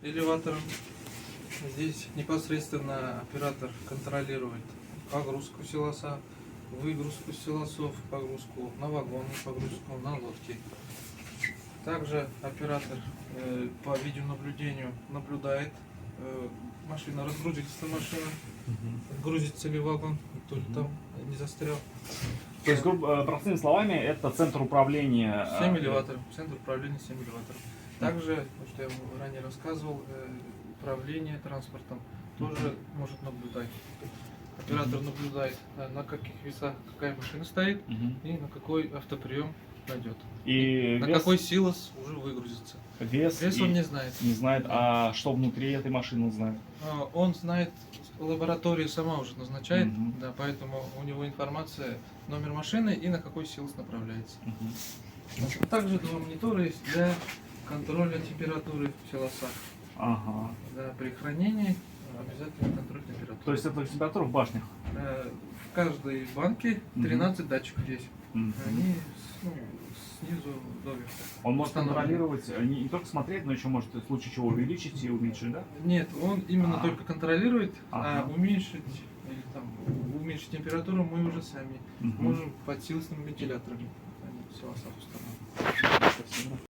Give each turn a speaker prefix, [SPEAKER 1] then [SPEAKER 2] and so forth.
[SPEAKER 1] элеватором. Здесь непосредственно оператор контролирует погрузку силоса, выгрузку силосов, погрузку на вагоны, погрузку на лодки. Также оператор по видеонаблюдению наблюдает, машина разгрузится, грузится ли вагон, то ли там не застрял.
[SPEAKER 2] То есть, простыми словами, это центр управления.
[SPEAKER 1] 7 элеваторов, центр управления 7 элеваторов. Также, что я ранее рассказывал, управление транспортом тоже может наблюдать. Оператор наблюдает, на каких весах какая машина стоит и на какой автоприем пойдет.
[SPEAKER 2] И
[SPEAKER 1] на
[SPEAKER 2] вес,
[SPEAKER 1] какой силос уже выгрузится.
[SPEAKER 2] Вес
[SPEAKER 1] он не знает.
[SPEAKER 2] Не знает, а что внутри этой машины он знает?
[SPEAKER 1] Он знает, лаборатория сама уже назначает, да, поэтому у него информация, номер машины и на какой силос направляется. Также два монитора есть для контроля температуры в силосах. Да, при хранении обязательно контроль температуры.
[SPEAKER 2] То есть это температура в башнях?
[SPEAKER 1] В каждой банке 13 датчиков есть. Они снизу доверху.
[SPEAKER 2] Он может контролировать, не только смотреть, но еще может в случае чего увеличить и уменьшить, да?
[SPEAKER 1] Нет, он именно только контролирует, а уменьшить или там уменьшить температуру мы уже сами можем под силосным вентилятором. Они в силосах установлены.